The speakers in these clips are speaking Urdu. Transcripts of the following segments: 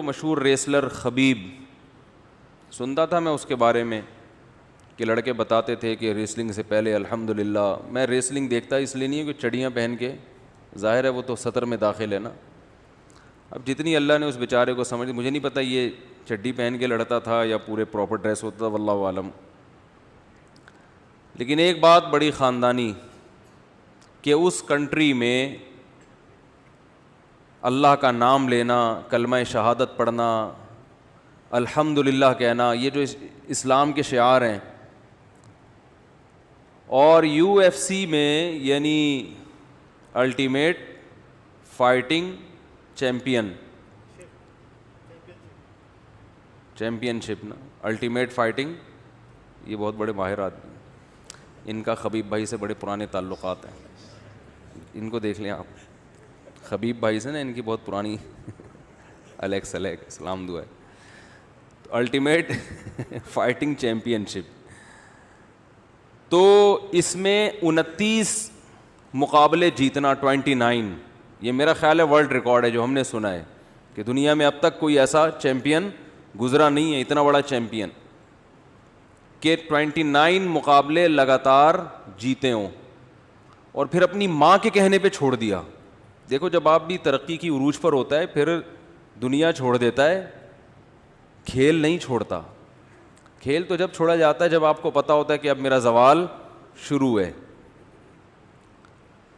مشہور ریسلر خبیب، سنتا تھا میں اس کے بارے میں کہ لڑکے بتاتے تھے کہ ریسلنگ سے پہلے الحمدللہ، میں ریسلنگ دیکھتا اس لیے نہیں کہ چڑیاں پہن کے، ظاہر ہے وہ تو سطر میں داخل ہے نا، اب جتنی اللہ نے اس بیچارے کو سمجھ، مجھے نہیں پتہ یہ چڈی پہن کے لڑتا تھا یا پورے پراپر ڈریس ہوتا تھا، واللہ عالم. لیکن ایک بات بڑی خاندانی کہ اس کنٹری میں اللہ کا نام لینا، کلمہ شہادت پڑھنا، الحمدللہ کہنا، یہ جو اسلام کے شعار ہیں، اور UFC میں یعنی الٹیمیٹ فائٹنگ چیمپئن شپ نا، الٹیمیٹ فائٹنگ، یہ بہت بڑے ماہر آدمی ہیں، ان کا خبیب بھائی سے بڑے پرانے تعلقات ہیں، ان کو دیکھ لیں آپ، خبیب بھائی سے نا ان کی بہت پرانی الیکس سلام دعا ہے. الٹیمیٹ فائٹنگ چیمپئن شپ، تو اس میں 29 مقابلے جیتنا، 29، یہ میرا خیال ہے ورلڈ ریکارڈ ہے جو ہم نے سنا ہے کہ دنیا میں اب تک کوئی ایسا چیمپئن گزرا نہیں ہے، اتنا بڑا چیمپئن کہ 29 مقابلے لگاتار جیتے ہوں، اور پھر اپنی ماں کے کہنے پہ چھوڑ دیا. دیکھو جب آپ بھی ترقی کی عروج پر ہوتا ہے پھر دنیا چھوڑ دیتا ہے، کھیل نہیں چھوڑتا. کھیل تو جب چھوڑا جاتا ہے جب آپ کو پتا ہوتا ہے کہ اب میرا زوال شروع ہے.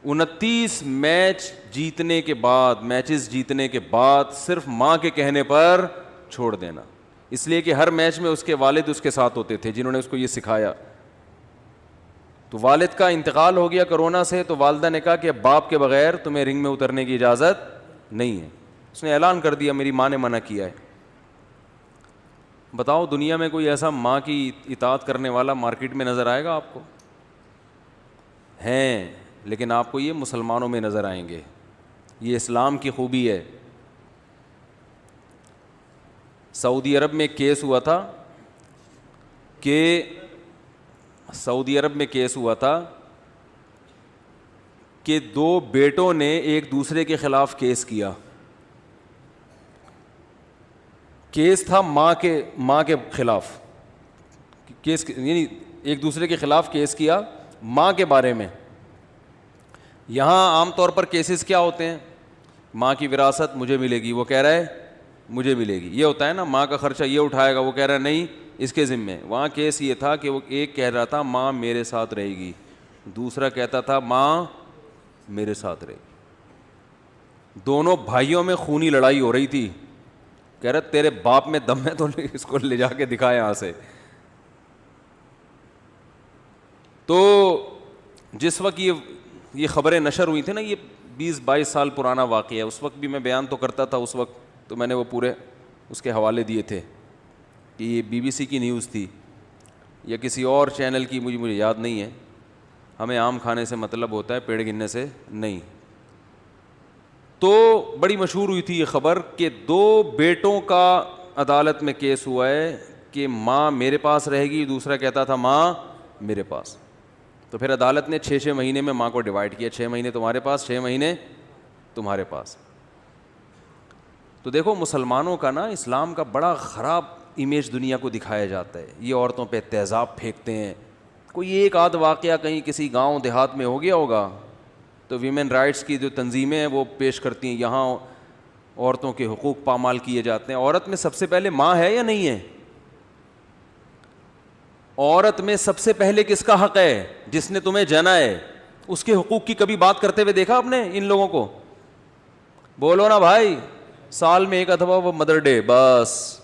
29 میچز جیتنے کے بعد صرف ماں کے کہنے پر چھوڑ دینا، اس لیے کہ ہر میچ میں اس کے والد اس کے ساتھ ہوتے تھے جنہوں نے اس کو یہ سکھایا. تو والد کا انتقال ہو گیا کرونا سے، تو والدہ نے کہا کہ اب باپ کے بغیر تمہیں رنگ میں اترنے کی اجازت نہیں ہے. اس نے اعلان کر دیا میری ماں نے منع کیا ہے. بتاؤ دنیا میں کوئی ایسا ماں کی اطاعت کرنے والا مارکیٹ میں نظر آئے گا آپ کو؟ ہیں، لیکن آپ کو یہ مسلمانوں میں نظر آئیں گے. یہ اسلام کی خوبی ہے. سعودی عرب میں کیس ہوا تھا کہ 2 بیٹوں نے ایک دوسرے کے خلاف کیس کیا. کیس تھا ماں کے خلاف، کیس یعنی ایک دوسرے کے خلاف کیس کیا ماں کے بارے میں. یہاں عام طور پر کیسز کیا ہوتے ہیں؟ ماں کی وراثت مجھے ملے گی، وہ کہہ رہا ہے مجھے ملے گی، یہ ہوتا ہے نا. ماں کا خرچہ یہ اٹھائے گا، وہ کہہ رہا ہے نہیں اس کے ذمے. وہاں کیس یہ تھا کہ وہ ایک کہہ رہا تھا ماں میرے ساتھ رہے گی، دوسرا کہتا تھا ماں میرے ساتھ رہے گی. دونوں بھائیوں میں خونی لڑائی ہو رہی تھی. کہہ رہا تیرے باپ میں دم ہے تو اس کو لے جا کے دکھا یہاں سے. تو جس وقت یہ خبریں نشر ہوئی تھی نا، یہ 20-22 سال پرانا واقعہ ہے، اس وقت بھی میں بیان تو کرتا تھا، اس وقت تو میں نے وہ پورے اس کے حوالے دیے تھے کہ یہ BBC کی نیوز تھی یا کسی اور چینل کی، مجھے یاد نہیں ہے. ہمیں آم کھانے سے مطلب ہوتا ہے، پیڑ گننے سے نہیں. تو بڑی مشہور ہوئی تھی یہ خبر کہ 2 بیٹوں کا عدالت میں کیس ہوا ہے کہ ماں میرے پاس رہے گی، دوسرا کہتا تھا ماں میرے پاس. تو پھر عدالت نے 6 مہینے میں ماں کو ڈیوائڈ کیا، 6 مہینے تمہارے پاس، 6 مہینے تمہارے پاس. تو دیکھو مسلمانوں کا نا، اسلام کا بڑا خراب امیج دنیا کو دکھایا جاتا ہے. یہ عورتوں پہ تیزاب پھینکتے ہیں. کوئی ایک آدھ واقعہ کہیں کسی گاؤں دیہات میں ہو گیا ہوگا تو ویمن رائٹس کی جو تنظیمیں ہیں وہ پیش کرتی ہیں یہاں عورتوں کے حقوق پامال کیے جاتے ہیں. عورت میں سب سے پہلے ماں ہے یا نہیں ہے؟ عورت میں سب سے پہلے کس کا حق ہے؟ جس نے تمہیں جنا ہے. اس کے حقوق کی کبھی بات کرتے ہوئے دیکھا آپ نے ان لوگوں کو؟ بولو نا بھائی. سال میں ایک دفعہ وہ مدر ڈے، بس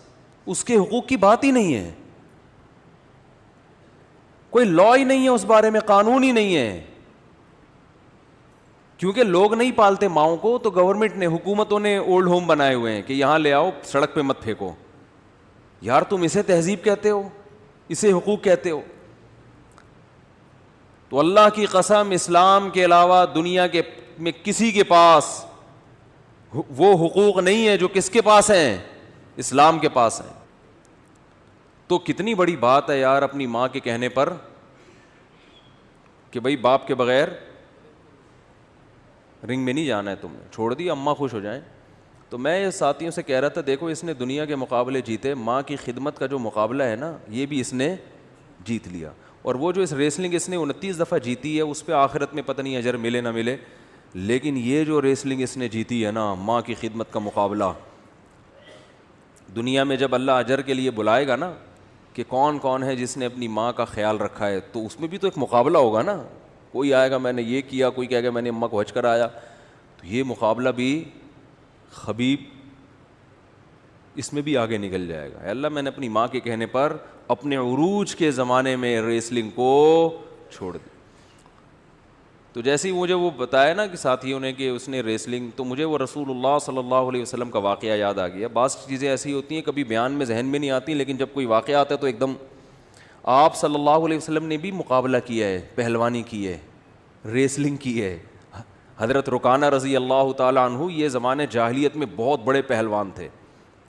اس کے حقوق کی بات ہی نہیں ہے. کوئی لا ہی نہیں ہے اس بارے میں، قانون ہی نہیں ہے. کیونکہ لوگ نہیں پالتے ماؤں کو، تو گورنمنٹ نے، حکومتوں نے اولڈ ہوم بنائے ہوئے ہیں کہ یہاں لے آؤ، سڑک پہ مت پھینکو. یار تم اسے تہذیب کہتے ہو، اسے حقوق کہتے ہو؟ تو اللہ کی قسم اسلام کے علاوہ دنیا کے میں کسی کے پاس وہ حقوق نہیں ہے جو کس کے پاس ہیں؟ اسلام کے پاس ہیں. تو کتنی بڑی بات ہے یار اپنی ماں کے کہنے پر کہ بھائی باپ کے بغیر رنگ میں نہیں جانا ہے، تم نے چھوڑ دی، اماں خوش ہو جائیں. تو میں ساتھیوں سے کہہ رہا تھا دیکھو اس نے دنیا کے مقابلے جیتے، ماں کی خدمت کا جو مقابلہ ہے نا یہ بھی اس نے جیت لیا. اور وہ جو اس ریسلنگ اس نے 29 دفعہ جیتی ہے اس پہ آخرت میں پتہ نہیں اجر ملے نہ ملے، لیکن یہ جو ریسلنگ اس نے جیتی ہے نا ماں کی خدمت کا مقابلہ، دنیا میں جب اللہ اجر کے لیے بلائے گا نا کہ کون کون ہے جس نے اپنی ماں کا خیال رکھا ہے، تو اس میں بھی تو ایک مقابلہ ہوگا نا. کوئی آئے گا میں نے یہ کیا، کوئی کہے گا میں نے اماں کو حج کرایا، تو یہ مقابلہ بھی خبیب اس میں بھی آگے نکل جائے گا. اللہ میں نے اپنی ماں کے کہنے پر اپنے عروج کے زمانے میں ریسلنگ کو چھوڑ دی. تو جیسے ہی مجھے وہ بتایا نا کہ ساتھیوں نے کہ اس نے ریسلنگ، تو مجھے وہ رسول اللہ صلی اللہ علیہ وسلم کا واقعہ یاد آ گیا. بعض چیزیں ایسی ہوتی ہیں کبھی بیان میں ذہن میں نہیں آتی، لیکن جب کوئی واقعہ آتا ہے تو ایک دم. آپ صلی اللہ علیہ وسلم نے بھی مقابلہ کیا ہے، پہلوانی کی ہے، ریسلنگ کی ہے. حضرت رکانہ رضی اللہ تعالیٰ عنہ یہ زمانے جاہلیت میں بہت بڑے پہلوان تھے،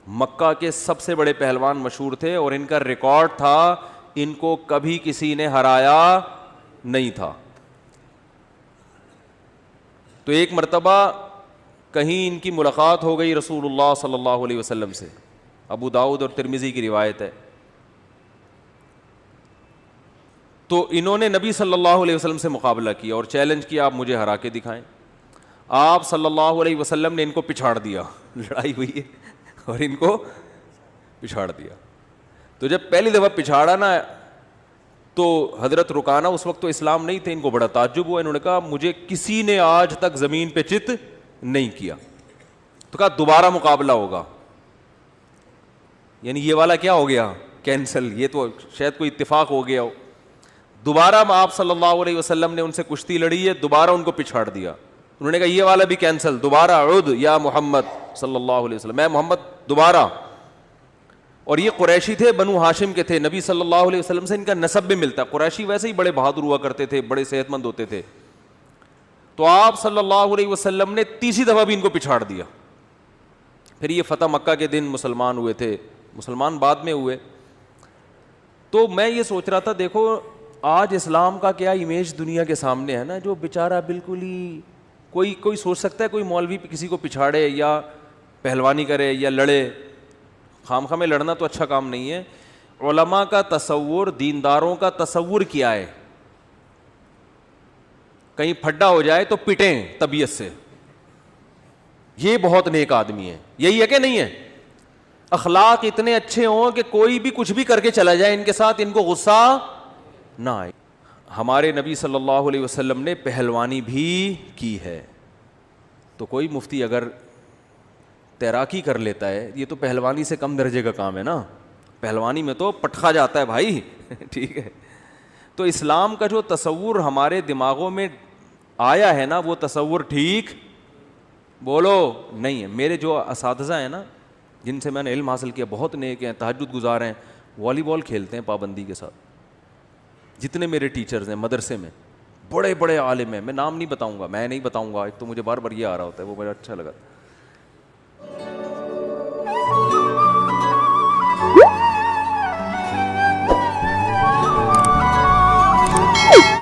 مکہ کے سب سے بڑے پہلوان مشہور تھے، اور ان کا ریکارڈ تھا ان کو کبھی کسی نے ہرایا نہیں تھا. تو ایک مرتبہ کہیں ان کی ملاقات ہو گئی رسول اللہ صلی اللہ علیہ وسلم سے، ابو داؤد اور ترمذی کی روایت ہے. تو انہوں نے نبی صلی اللہ علیہ وسلم سے مقابلہ کیا اور چیلنج کیا آپ مجھے ہرا کے دکھائیں. آپ صلی اللہ علیہ وسلم نے ان کو پچھاڑ دیا، لڑائی ہوئی ہے اور ان کو پچھاڑ دیا. تو جب پہلی دفعہ پچھاڑا نا تو حضرت رکانہ اس وقت تو اسلام نہیں تھے، ان کو بڑا تعجب ہوا. انہوں نے کہا مجھے کسی نے آج تک زمین پہ چت نہیں کیا. تو کہا دوبارہ مقابلہ ہوگا. یعنی یہ والا کیا ہو گیا؟ کینسل. یہ تو شاید کوئی اتفاق ہو گیا ہو. دوبارہ آپ صلی اللہ علیہ وسلم نے ان سے کشتی لڑی ہے، دوبارہ ان کو پچھاڑ دیا. انہوں نے کہا یہ والا بھی کینسل، دوبارہ عد یا محمد صلی اللہ علیہ وسلم، میں محمد دوبارہ. اور یہ قریشی تھے، بنو ہاشم کے تھے، نبی صلی اللہ علیہ وسلم سے ان کا نسب بھی ملتا. قریشی ویسے ہی بڑے بہادر ہوا کرتے تھے، بڑے صحت مند ہوتے تھے. تو آپ صلی اللہ علیہ وسلم نے تیسری دفعہ بھی ان کو پچھاڑ دیا. پھر یہ فتح مکہ کے دن مسلمان ہوئے تھے، مسلمان بعد میں ہوئے. تو میں یہ سوچ رہا تھا دیکھو آج اسلام کا کیا امیج دنیا کے سامنے ہے نا، جو بیچارہ بالکل ہی کوئی سوچ سکتا ہے کوئی مولوی کسی کو پچھاڑے یا پہلوانی کرے یا لڑے. خام میں لڑنا تو اچھا کام نہیں ہے. علماء کا تصور، دینداروں کا تصور کیا ہے؟ کہیں پھڈا ہو جائے تو پٹیں طبیعت سے، یہ بہت نیک آدمی ہے. یہی ہے کہ نہیں ہے؟ اخلاق اتنے اچھے ہوں کہ کوئی بھی کچھ بھی کر کے چلا جائے ان کے ساتھ، ان کو غصہ نہ آئے. ہمارے نبی صلی اللہ علیہ وسلم نے پہلوانی بھی کی ہے. تو کوئی مفتی اگر تیراکی کر لیتا ہے، یہ تو پہلوانی سے کم درجے کا کام ہے نا. پہلوانی میں تو پٹخا جاتا ہے بھائی ٹھیک ہے. تو اسلام کا جو تصور ہمارے دماغوں میں آیا ہے نا وہ تصور ٹھیک بولو نہیں ہے. میرے جو اساتذہ ہیں نا جن سے میں نے علم حاصل کیا بہت نیک ہیں، تہجد گزار ہیں، والی بال کھیلتے ہیں پابندی کے ساتھ. جتنے میرے ٹیچرز ہیں مدرسے میں بڑے بڑے عالم ہیں، میں نام نہیں بتاؤں گا، ایک تو مجھے بار بار یہ آ رہا ہوتا ہے، وہ بڑا اچھا لگا.